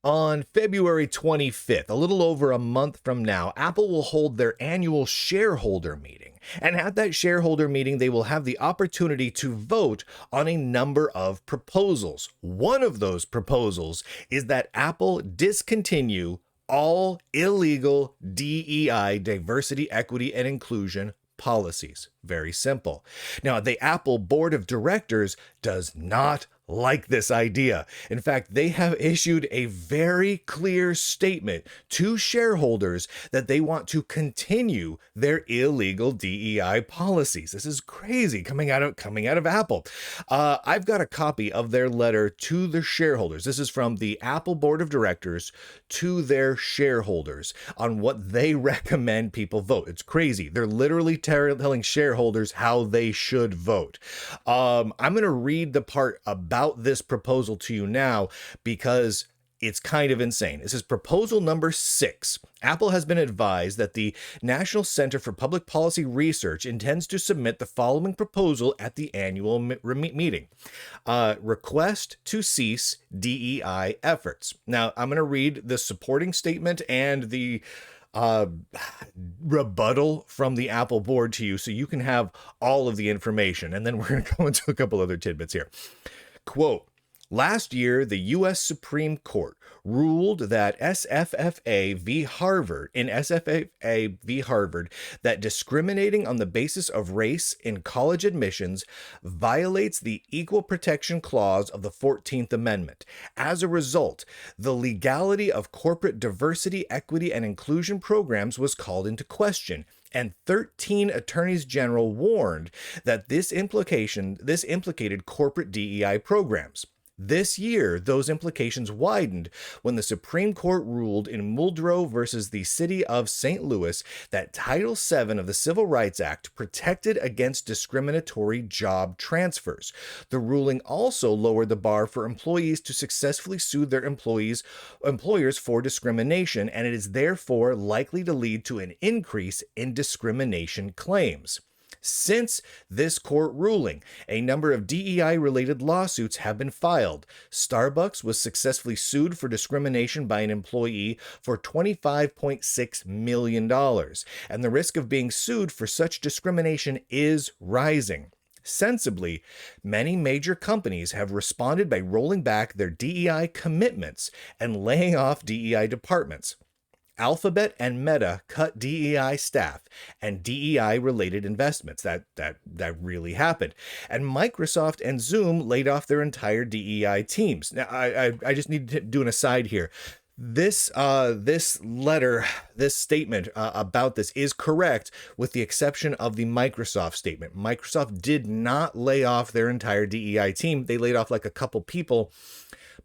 On February 25th, a little over a month from now, Apple will hold their annual shareholder meeting. And at that shareholder meeting, they will have the opportunity to vote on a number of proposals. One of those proposals is that Apple discontinue all illegal DEI, diversity, equity, and inclusion policies. Very simple. Now, the Apple board of directors does not like this idea. In fact, they have issued a very clear statement to shareholders that they want to continue their illegal DEI policies. This is crazy coming out of Apple. I've got a copy of their letter to the shareholders. This is from the Apple board of directors to their shareholders on what they recommend people vote. It's crazy. They're literally telling shareholders how they should vote. I'm going to read the part about this proposal to you now because it's kind of insane. This is proposal number 6. Apple has been advised that the National Center for Public Policy Research intends to submit the following proposal at the annual meeting. Request to cease DEI efforts. Now, I'm going to read the supporting statement and the rebuttal from the Apple board to you so you can have all of the information. And then we're going to go into a couple other tidbits here. Quote, last year, the U.S. Supreme Court ruled that SFFA v. Harvard, that discriminating on the basis of race in college admissions violates the Equal Protection Clause of the 14th Amendment. As a result, the legality of corporate diversity, equity, and inclusion programs was called into question. And 13 attorneys general warned that this implicated corporate DEI programs. This year, those implications widened when the Supreme Court ruled in Muldrow versus the City of St. Louis that Title VII of the Civil Rights Act protected against discriminatory job transfers. The ruling also lowered the bar for employees to successfully sue their employers for discrimination, and it is therefore likely to lead to an increase in discrimination claims. Since this court ruling, a number of DEI-related lawsuits have been filed. Starbucks was successfully sued for discrimination by an employee for $25.6 million, and the risk of being sued for such discrimination is rising. Sensibly, many major companies have responded by rolling back their DEI commitments and laying off DEI departments. Alphabet and Meta cut DEI staff and DEI-related investments. That really happened. And Microsoft and Zoom laid off their entire DEI teams. Now, I just need to do an aside here. This letter, this statement about this is correct with the exception of the Microsoft statement. Microsoft did not lay off their entire DEI team. They laid off like a couple people,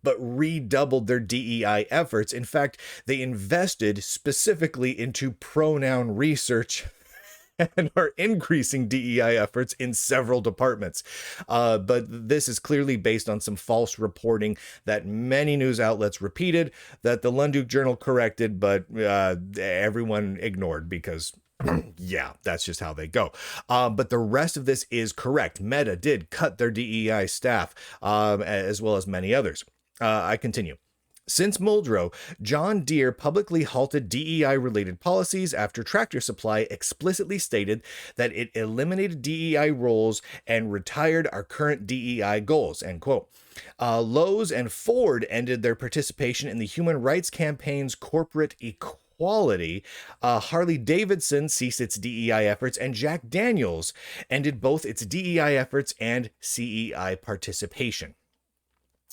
but redoubled their DEI efforts. In fact, they invested specifically into pronoun research and are increasing DEI efforts in several departments. But this is clearly based on some false reporting that many news outlets repeated, that the Lunduke Journal corrected, but everyone ignored because yeah, that's just how they go. But the rest of this is correct. Meta did cut their DEI staff, as well as many others. I continue. Since Muldrow, John Deere publicly halted DEI-related policies after Tractor Supply explicitly stated that it eliminated DEI roles and retired our current DEI goals, end quote. Lowe's and Ford ended their participation in the Human Rights Campaign's corporate equality. Harley-Davidson ceased its DEI efforts, and Jack Daniels ended both its DEI efforts and CEI participation.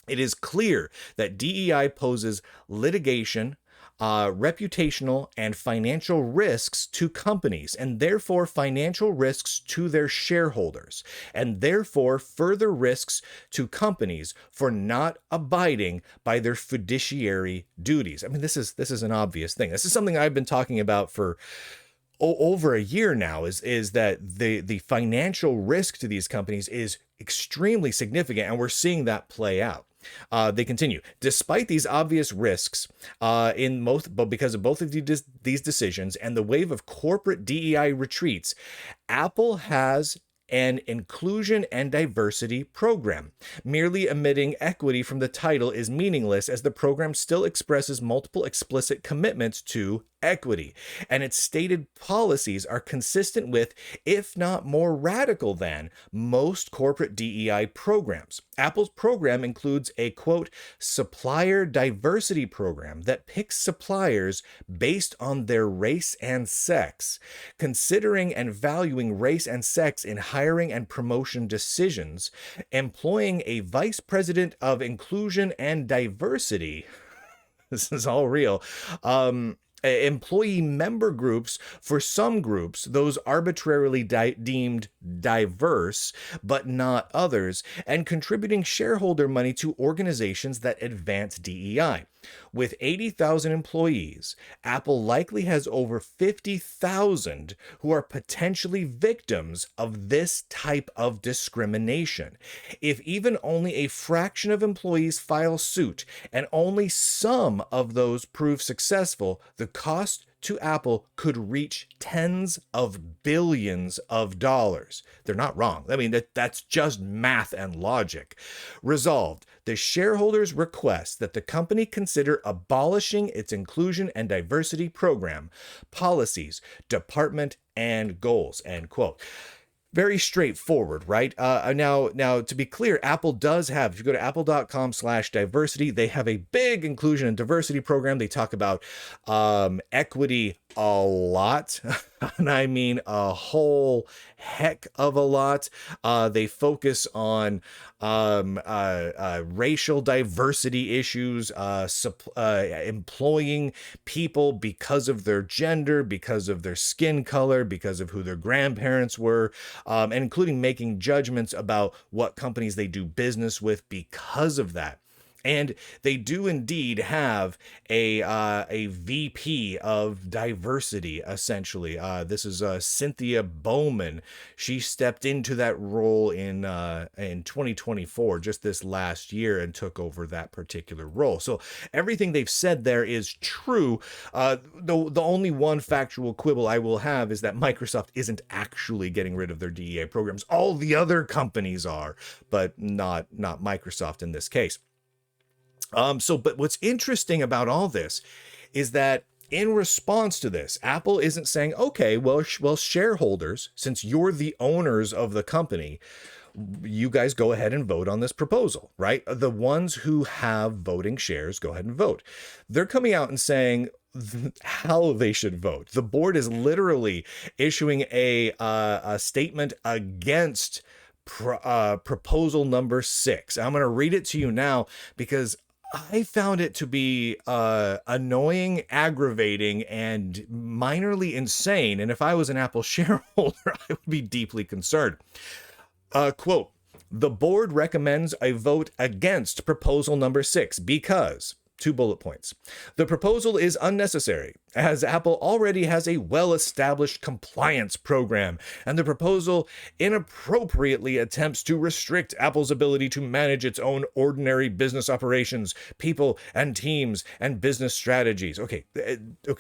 It is clear that DEI poses litigation, reputational, and financial risks to companies, and therefore financial risks to their shareholders, and therefore further risks to companies for not abiding by their fiduciary duties. I mean, this is an obvious thing. This is something I've been talking about for over a year now, is that the financial risk to these companies is extremely significant, and we're seeing that play out. They continue. Despite these obvious risks, but because of both of these decisions and the wave of corporate DEI retreats, Apple has an inclusion and diversity program. Merely omitting equity from the title is meaningless, as the program still expresses multiple explicit commitments to equity, and its stated policies are consistent with, if not more radical than, most corporate DEI programs. Apple's program includes a, quote, supplier diversity program that picks suppliers based on their race and sex, considering and valuing race and sex in hiring and promotion decisions, employing a vice president of inclusion and diversity. This is all real. Employee member groups for some groups, those arbitrarily deemed diverse, but not others, and contributing shareholder money to organizations that advance DEI. With 80,000 employees, Apple likely has over 50,000 who are potentially victims of this type of discrimination. If even only a fraction of employees file suit and only some of those prove successful, the cost to Apple could reach tens of billions of dollars. They're not wrong. I mean, that's just math and logic. Resolved, the shareholders request that the company consider abolishing its inclusion and diversity program, policies, department, and goals, end quote. Very straightforward, right? Now, to be clear, Apple does have, if you go to apple.com/diversity, they have a big inclusion and diversity program. They talk about equity a lot, and I mean a whole heck of a lot. They focus on racial diversity issues, employing people because of their gender, because of their skin color, because of who their grandparents were, and including making judgments about what companies they do business with because of that. And they do indeed have a VP of diversity, essentially. This is Cynthia Bowman. She stepped into that role in 2024, just this last year, and took over that particular role. So everything they've said there is true. The only one factual quibble I will have is that Microsoft isn't actually getting rid of their DEA programs. All the other companies are, but not Microsoft in this case. But what's interesting about all this is that in response to this, Apple isn't saying, okay, well, shareholders, since you're the owners of the company, you guys go ahead and vote on this proposal, right? The ones who have voting shares, go ahead and vote. They're coming out and saying how they should vote. The board is literally issuing a statement against proposal number 6. I'm going to read it to you now because I found it to be annoying, aggravating, and minorly insane. And if I was an Apple shareholder, I would be deeply concerned. Quote, the board recommends a vote against proposal number 6 because, 2 bullet points. The proposal is unnecessary, as Apple already has a well-established compliance program, and the proposal inappropriately attempts to restrict Apple's ability to manage its own ordinary business operations, people and teams, and business strategies. Okay,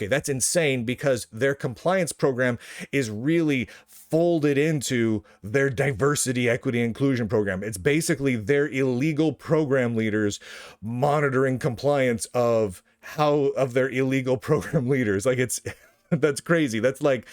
that's insane because their compliance program is really folded into their diversity, equity, inclusion program. It's basically their illegal program leaders monitoring compliance of their illegal program leaders. Like, it's that's crazy. That's like,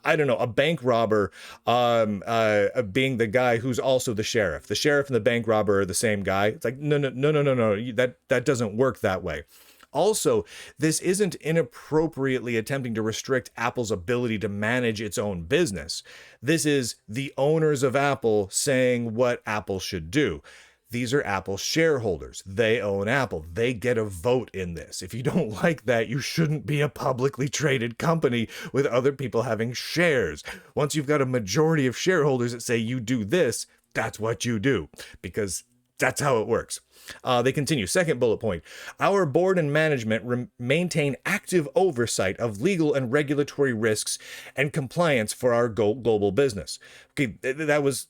I don't know, a bank robber being the guy who's also the sheriff. The sheriff and the bank robber are the same guy. It's like, no. That doesn't work that way. Also, this isn't inappropriately attempting to restrict Apple's ability to manage its own business. This is the owners of Apple saying what Apple should do. These are Apple shareholders. They own Apple. They get a vote in this. If you don't like that, you shouldn't be a publicly traded company with other people having shares. Once you've got a majority of shareholders that say you do this, that's what you do, because that's how it works. They continue. Second bullet point. Our board and management maintain active oversight of legal and regulatory risks and compliance for our global business. Okay, that was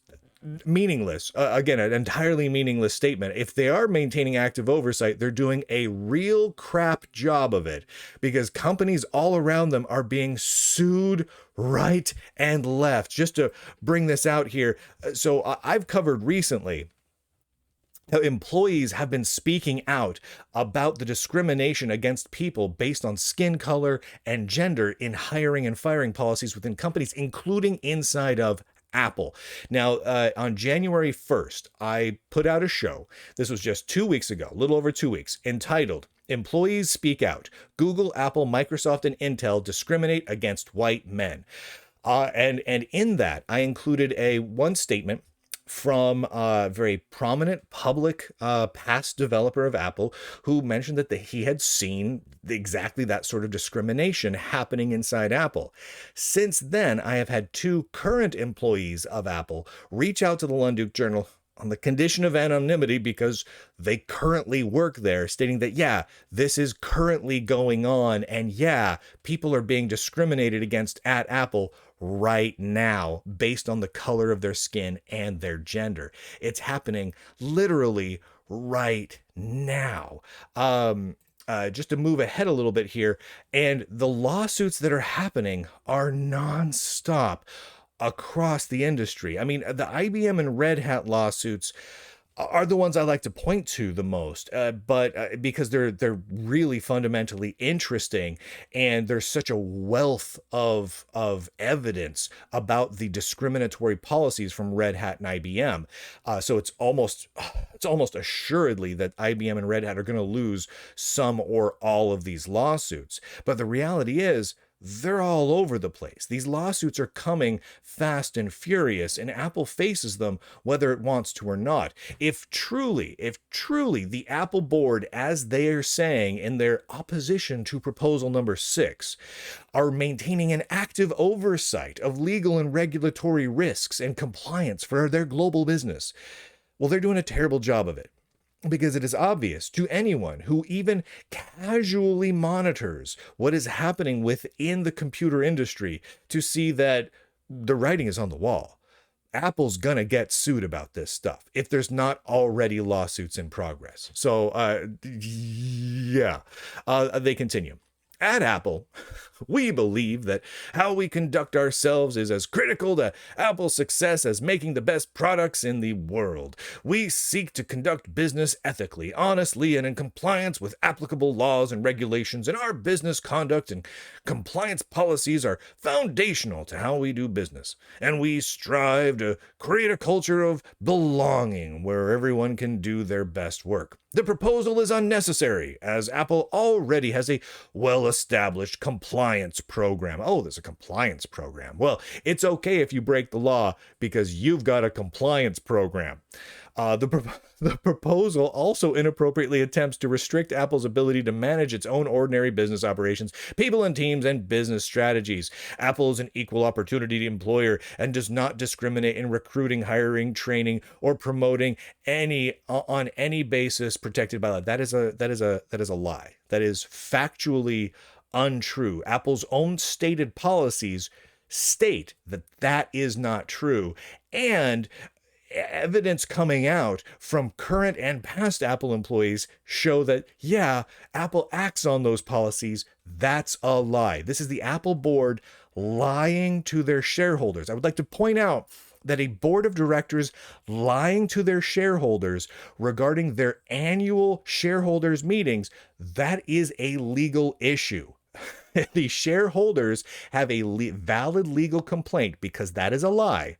Meaningless. Again, an entirely meaningless statement. If they are maintaining active oversight, they're doing a real crap job of it, because companies all around them are being sued right and left. Just to bring this out here, so I've covered recently how employees have been speaking out about the discrimination against people based on skin color and gender in hiring and firing policies within companies, including inside of Apple. Now, on January 1st, I put out a show. This was just 2 weeks ago, a little over 2 weeks, entitled Employees Speak Out. Google, Apple, Microsoft, and Intel discriminate against white men. And in that, I included one statement from a very prominent public past developer of Apple, who mentioned that he had seen exactly that sort of discrimination happening inside Apple. Since then, I have had two current employees of Apple reach out to the Lunduke Journal on the condition of anonymity, because they currently work there, stating that, yeah, this is currently going on, and yeah, people are being discriminated against at Apple right now based on the color of their skin and their gender. It's happening literally right now. Just to move ahead a little bit here, and the lawsuits that are happening are nonstop across the industry. I mean, the IBM and Red Hat lawsuits are the ones I like to point to the most, but because they're really fundamentally interesting, and there's such a wealth of evidence about the discriminatory policies from Red Hat and IBM. So it's almost assuredly that IBM and Red Hat are going to lose some or all of these lawsuits. But the reality is, they're all over the place. These lawsuits are coming fast and furious, and Apple faces them whether it wants to or not. If truly the Apple board, as they are saying in their opposition to proposal number 6, are maintaining an active oversight of legal and regulatory risks and compliance for their global business, well, they're doing a terrible job of it. Because it is obvious to anyone who even casually monitors what is happening within the computer industry to see that the writing is on the wall. Apple's gonna get sued about this stuff if there's not already lawsuits in progress. So, they continue. At Apple, we believe that how we conduct ourselves is as critical to Apple's success as making the best products in the world. We seek to conduct business ethically, honestly, and in compliance with applicable laws and regulations, and our business conduct and compliance policies are foundational to how we do business. And we strive to create a culture of belonging where everyone can do their best work. The proposal is unnecessary, as Apple already has a well-established compliance program. Oh, there's a compliance program. Well, it's okay if you break the law because you've got a compliance program. The proposal also inappropriately attempts to restrict Apple's ability to manage its own ordinary business operations, people and teams, and business strategies. Apple is an equal opportunity employer and does not discriminate in recruiting, hiring, training, or promoting on any basis protected by law. That is a lie. That is factually untrue. Apple's own stated policies state that is not true, and evidence coming out from current and past Apple employees show that, yeah, Apple acts on those policies. That's a lie. This is the Apple board lying to their shareholders. I would like to point out that a board of directors lying to their shareholders regarding their annual shareholders meetings, that is a legal issue. The shareholders have a valid legal complaint, because that is a lie,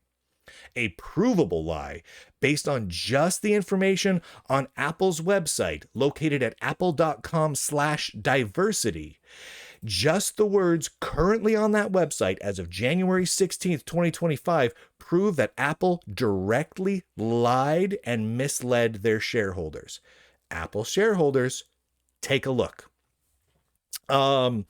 a provable lie, based on just the information on Apple's website located at apple.com/diversity. Just the words currently on that website as of January 16th, 2025, prove that Apple directly lied and misled their shareholders. Apple shareholders, take a look. I'm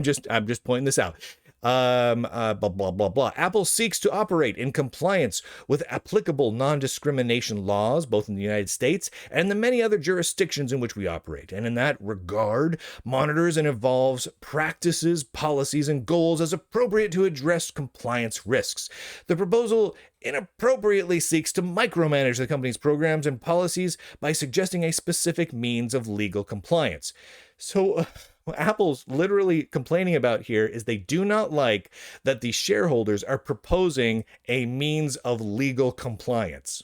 just pointing this out. Blah, blah, blah, blah. Apple seeks to operate in compliance with applicable non-discrimination laws, both in the United States and the many other jurisdictions in which we operate. And in that regard, monitors and evolves practices, policies, and goals as appropriate to address compliance risks. The proposal inappropriately seeks to micromanage the company's programs and policies by suggesting a specific means of legal compliance. So what Apple's literally complaining about here is they do not like that the shareholders are proposing a means of legal compliance.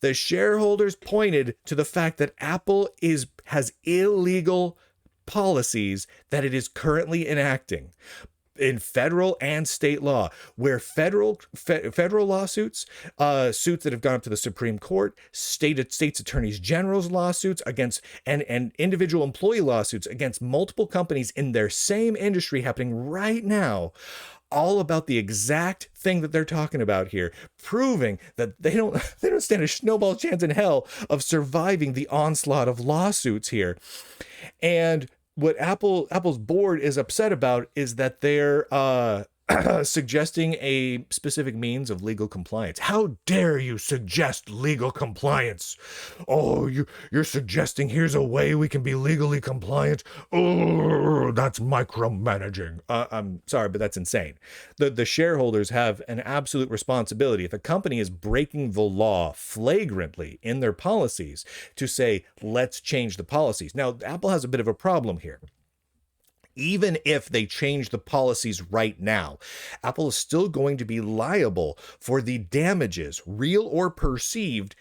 The shareholders pointed to the fact that Apple has illegal policies that it is currently enacting in federal and state law, where federal lawsuits, suits that have gone up to the Supreme Court, states attorneys general's lawsuits against, and individual employee lawsuits against multiple companies in their same industry happening right now, all about the exact thing that they're talking about here, proving that they don't stand a snowball chance in hell of surviving the onslaught of lawsuits here. And what Apple's board is upset about is that they're suggesting a specific means of legal compliance. How dare you suggest legal compliance? Oh, you're suggesting here's a way we can be legally compliant? Oh, that's micromanaging. I'm sorry, but that's insane. The shareholders have an absolute responsibility. If a company is breaking the law flagrantly in their policies, to say, let's change the policies. Now, Apple has a bit of a problem here. Even if they change the policies right now, Apple is still going to be liable for the damages, real or perceived,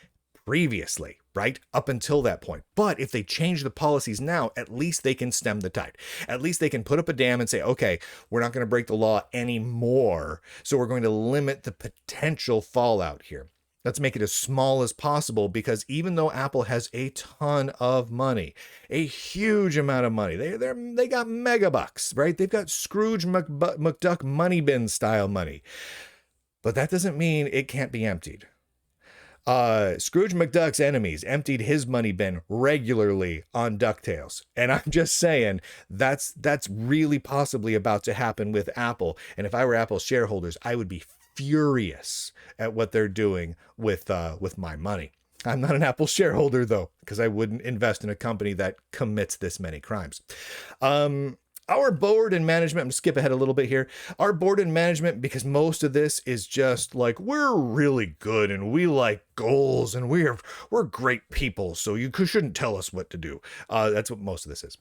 previously, right? Up until that point. But if they change the policies now, at least they can stem the tide. At least they can put up a dam and say, okay, we're not going to break the law anymore. So we're going to limit the potential fallout here. Let's make it as small as possible, because even though Apple has a ton of money, a huge amount of money, they got mega bucks, right? They've got Scrooge McDuck money bin style money, but that doesn't mean it can't be emptied. Scrooge McDuck's enemies emptied his money bin regularly on DuckTales. And I'm just saying that's really possibly about to happen with Apple. And if I were Apple shareholders, I would be furious at what they're doing with my money. I'm not an Apple shareholder, though, because I wouldn't invest in a company that commits this many crimes. Our board and management, I'm going to skip ahead a little bit here. Our board and management, because most of this is just like, we're really good and we like goals and we're great people, so you shouldn't tell us what to do. That's what most of this is.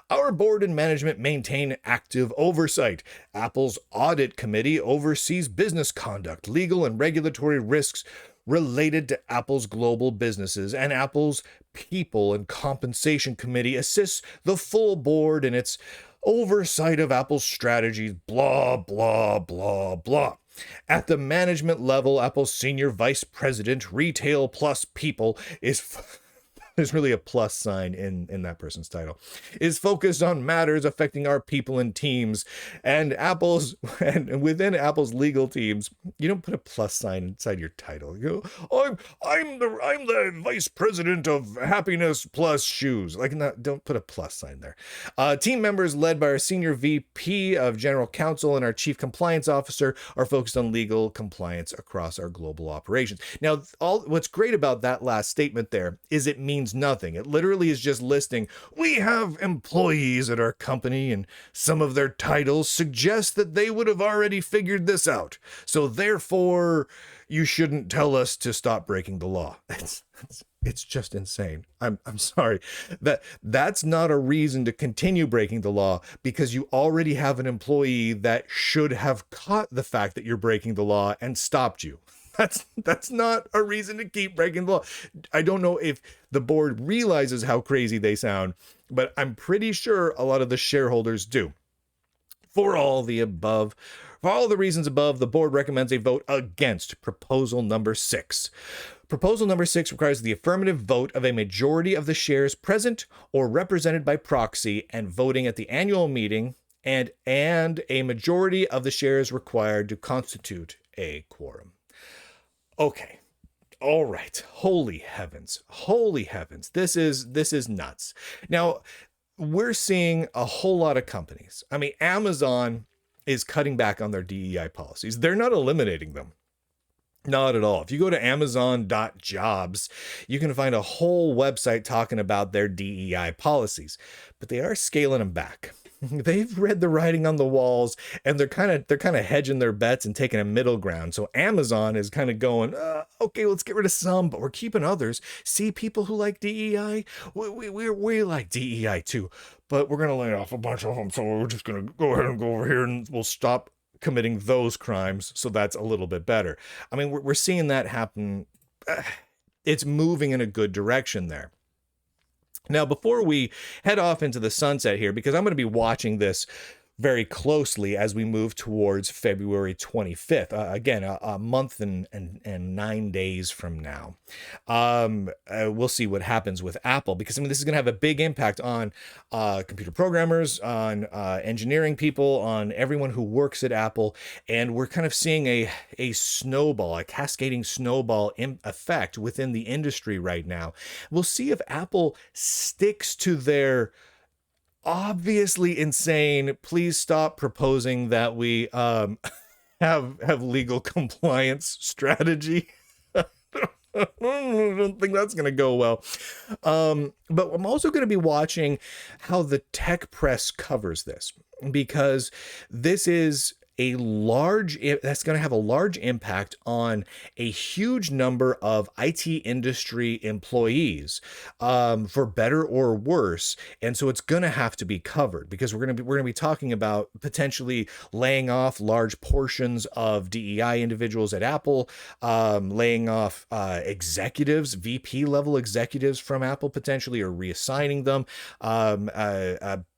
Our board and management maintain active oversight. Apple's audit committee oversees business conduct, legal and regulatory risks related to Apple's global businesses, and Apple's people and compensation committee assists the full board in its oversight of Apple's strategies, blah, blah, blah, blah. At the management level, Apple's senior vice president, retail plus people, there's really a plus sign in that person's title, is focused on matters affecting our people and teams. And within Apple's legal teams, you don't put a plus sign inside your title. You go, I'm the vice president of happiness plus shoes. Don't put a plus sign there. Team members led by our senior VP of general counsel and our chief compliance officer are focused on legal compliance across our global operations. Now, what's great about that last statement there is it means nothing. It literally is just listing, we have employees at our company and some of their titles suggest that they would have already figured this out. So therefore, you shouldn't tell us to stop breaking the law. It's just insane. I'm sorry. That's not a reason to continue breaking the law, because you already have an employee that should have caught the fact that you're breaking the law and stopped you. That's not a reason to keep breaking the law. I don't know if the board realizes how crazy they sound, but I'm pretty sure a lot of the shareholders do. For all the reasons above, the board recommends a vote against proposal number 6. Proposal number 6 requires the affirmative vote of a majority of the shares present or represented by proxy and voting at the annual meeting, and a majority of the shares required to constitute a quorum. Okay. All right. Holy heavens. Holy heavens. This is nuts. Now, we're seeing a whole lot of companies. I mean, Amazon is cutting back on their DEI policies. They're not eliminating them. Not at all. If you go to amazon.jobs, you can find a whole website talking about their DEI policies, but they are scaling them back. they've read the writing on the walls, and they're kind of hedging their bets and taking a middle ground. So Amazon is kind of going, okay, let's get rid of some, but we're keeping others. See, people who like DEI, we like DEI too, but we're gonna lay off a bunch of them. So we're just gonna go ahead and go over here, and we'll stop committing those crimes. So that's a little bit better. I mean, we're seeing that happen. It's moving in a good direction there. Now, before we head off into the sunset here, because I'm going to be watching this very closely as we move towards February 25th, again, a month and 9 days from now. We'll see what happens with Apple, because I mean, this is going to have a big impact on computer programmers, on engineering people, on everyone who works at Apple. And we're kind of seeing a snowball, a cascading snowball effect within the industry right now. We'll see if Apple sticks to their obviously insane, please stop proposing that we have legal compliance strategy. I don't think that's going to go well. But I'm also going to be watching how the tech press covers this, because this is that's going to have a large impact on a huge number of IT industry employees, for better or worse. And so it's going to have to be covered, because we're going to be talking about potentially laying off large portions of DEI individuals at Apple, laying off executives, VP level executives from Apple potentially, or reassigning them,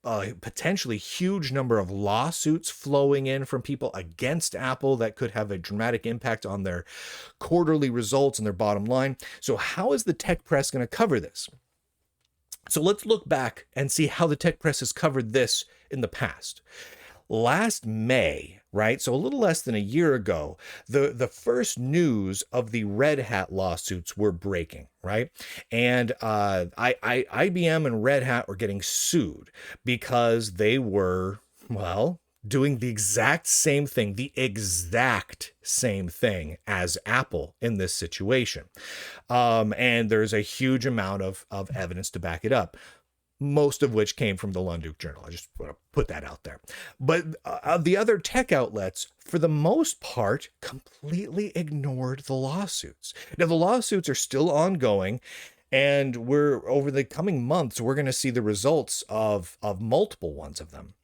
potentially huge number of lawsuits flowing in from people against Apple that could have a dramatic impact on their quarterly results and their bottom line. So how is the tech press going to cover this? So let's look back and see how the tech press has covered this in the past. Last May, right? So a little less than a year ago, the first news of the Red Hat lawsuits were breaking, right? And IBM and Red Hat were getting sued because they were, well, doing the exact same thing as Apple in this situation. And there's a huge amount of evidence to back it up, most of which came from the Lunduke Journal. I just want to put that out there. But the other tech outlets, for the most part, completely ignored the lawsuits. Now, the lawsuits are still ongoing, and over the coming months, we're going to see the results of multiple ones of them.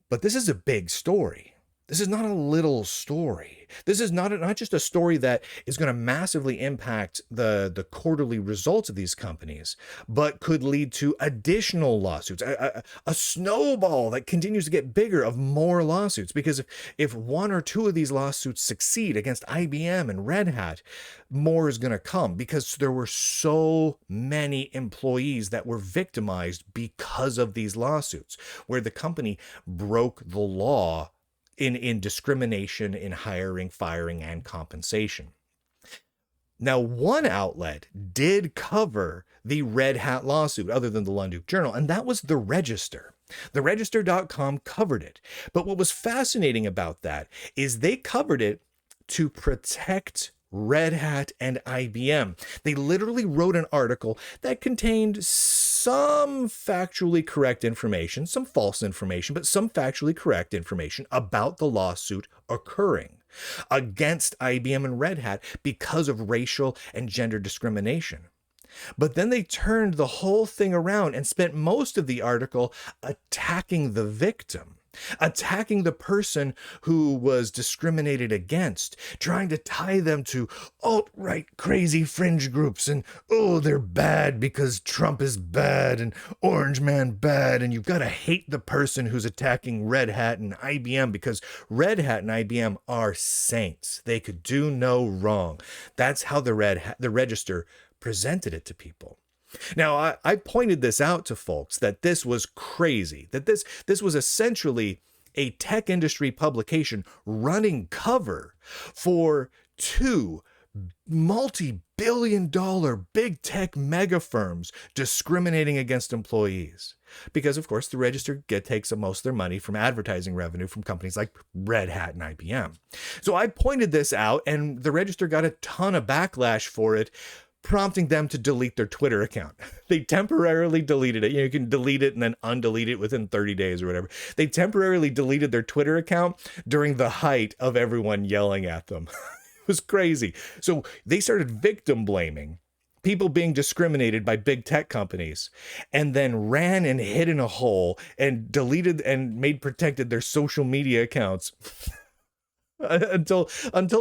But this is a big story. This is not a little story. This is not just a story that is going to massively impact the quarterly results of these companies, but could lead to additional lawsuits, a snowball that continues to get bigger of more lawsuits. Because if one or two of these lawsuits succeed against IBM and Red Hat, more is going to come, because there were so many employees that were victimized because of these lawsuits, where the company broke the law in discrimination in hiring, firing, and compensation. Now, one outlet did cover the Red Hat lawsuit other than the Lunduke Journal, and that was The Register. TheRegister.com covered it. But what was fascinating about that is they covered it to protect Red Hat and IBM. They literally wrote an article that contained some factually correct information, some false information, but some factually correct information about the lawsuit occurring against IBM and Red Hat because of racial and gender discrimination. But then they turned the whole thing around and spent most of the article attacking the victim, attacking the person who was discriminated against, trying to tie them to alt-right crazy fringe groups, and they're bad because Trump is bad and Orange Man bad, and you've got to hate the person who's attacking Red Hat and IBM because Red Hat and IBM are saints. They could do no wrong. That's how the Register presented it to people. Now, I pointed this out to folks that this was crazy, that this was essentially a tech industry publication running cover for two multi-billion-dollar big tech mega firms discriminating against employees. Because, of course, the Register takes most of their money from advertising revenue from companies like Red Hat and IBM. So I pointed this out, and the Register got a ton of backlash for it, prompting them to delete their Twitter account. They temporarily deleted it. You can delete it and then undelete it within 30 days or whatever. They temporarily deleted their Twitter account during the height of everyone yelling at them. It was crazy. So they started victim blaming people being discriminated by big tech companies, and then ran and hid in a hole and deleted and made protected their social media accounts until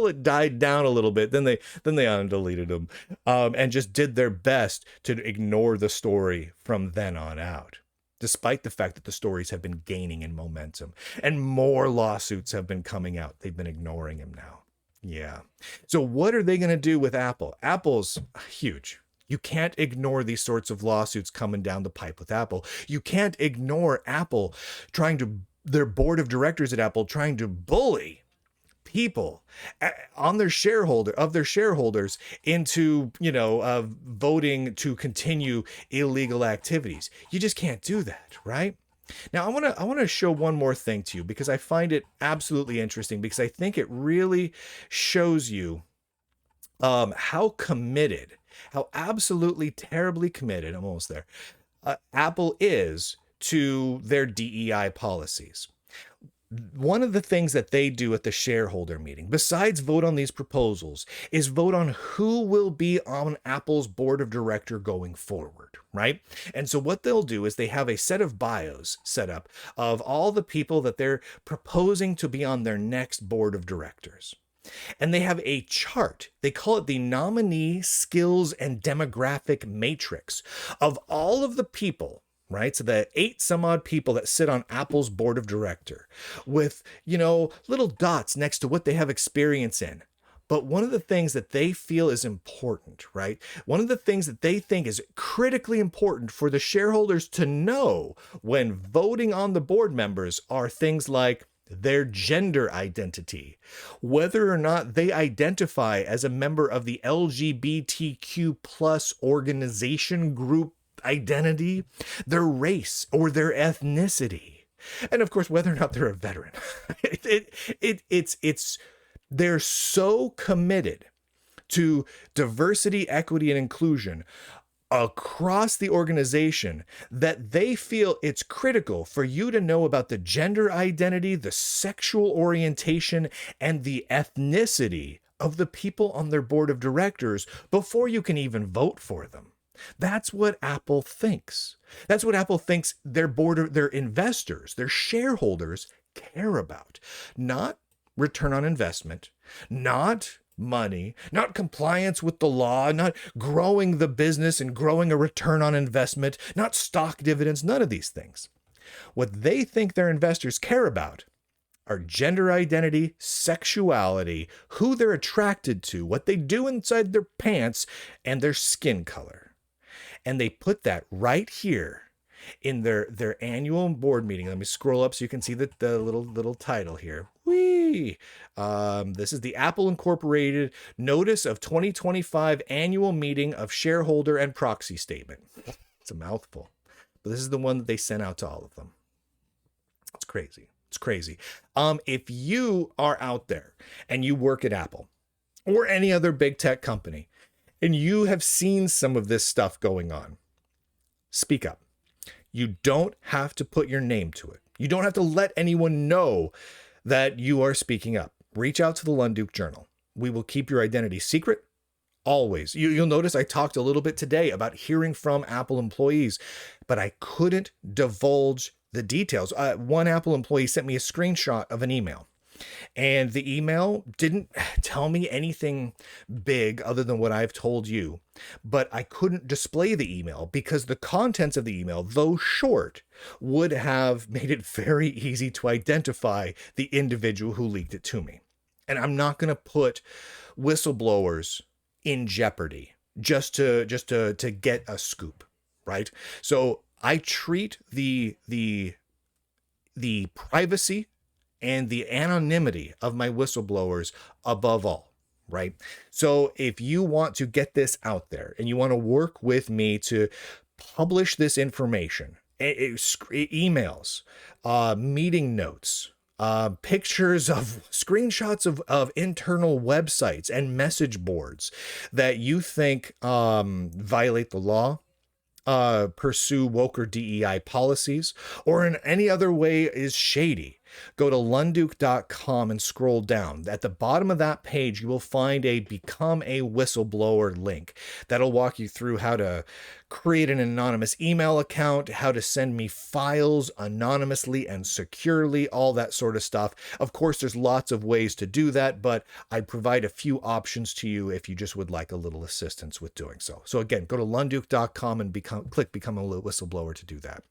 it died down a little bit. Then they undeleted them, and just did their best to ignore the story from then on out, despite the fact that the stories have been gaining in momentum and more lawsuits have been coming out. They've been ignoring him now. Yeah. So what are they going to do with Apple? Apple's huge. You can't ignore these sorts of lawsuits coming down the pipe with Apple. You can't ignore Apple their board of directors at Apple trying to bully people on their shareholders into, voting to continue illegal activities. You just can't do that, right? Now, I want to show one more thing to you because I find it absolutely interesting, because I think it really shows you how absolutely terribly committed, I'm almost there, Apple is to their DEI policies. One of the things that they do at the shareholder meeting, besides vote on these proposals, is vote on who will be on Apple's board of director going forward, right? And so what they'll do is they have a set of bios set up of all the people that they're proposing to be on their next board of directors. And they have a chart. They call it the nominee skills and demographic matrix of all of the people, right? So the 8 some odd people that sit on Apple's board of director with, little dots next to what they have experience in. But one of the things that they feel is important, right? One of the things that they think is critically important for the shareholders to know when voting on the board members are things like their gender identity, whether or not they identify as a member of the LGBTQ plus organization group identity, their race or their ethnicity, and of course whether or not they're a veteran. They're so committed to diversity, equity, and inclusion across the organization that they feel it's critical for you to know about the gender identity, the sexual orientation, and the ethnicity of the people on their board of directors before you can even vote for them. That's what Apple thinks. That's what Apple thinks their investors, their shareholders care about. Not return on investment, not money, not compliance with the law, not growing the business and growing a return on investment, not stock dividends, none of these things. What they think their investors care about are gender identity, sexuality, who they're attracted to, what they do inside their pants, and their skin color. And they put that right here in their annual board meeting. Let me scroll up so you can see the little title here. Whee! This is the Apple Incorporated Notice of 2025 Annual Meeting of Shareholder and Proxy Statement. It's a mouthful, but this is the one that they sent out to all of them. It's crazy. It's crazy. If you are out there and you work at Apple or any other big tech company and you have seen some of this stuff going on, speak up. You don't have to put your name to it. You don't have to let anyone know that you are speaking up. Reach out to the Lunduke Journal. We will keep your identity secret, always. You'll notice I talked a little bit today about hearing from Apple employees, but I couldn't divulge the details. One Apple employee sent me a screenshot of an email, and the email didn't tell me anything big other than what I've told you, but I couldn't display the email because the contents of the email, though short, would have made it very easy to identify the individual who leaked it to me. And I'm not going to put whistleblowers in jeopardy just to get a scoop, right? So I treat the privacy and the anonymity of my whistleblowers above all, right? So if you want to get this out there and you want to work with me to publish this information, emails, meeting notes, pictures of screenshots of internal websites and message boards that you think violate the law, pursue woke or DEI policies, or in any other way is shady, go to lunduke.com and scroll down. At the bottom of that page, you will find a Become a Whistleblower link that'll walk you through how to create an anonymous email account, how to send me files anonymously and securely, all that sort of stuff. Of course, there's lots of ways to do that, but I provide a few options to you if you just would like a little assistance with doing so. So again, go to lunduke.com and click Become a Whistleblower to do that.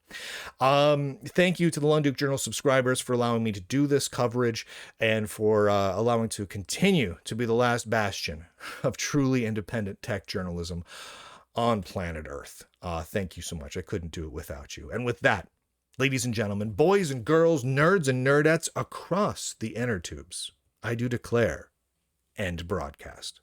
Thank you to the Lunduke Journal subscribers for allowing me to do this coverage and for allowing to continue to be the last bastion of truly independent tech journalism on planet Earth. Thank you so much. I couldn't do it without you. And with that, ladies and gentlemen, boys and girls, nerds and nerdettes across the inner tubes, I do declare end broadcast.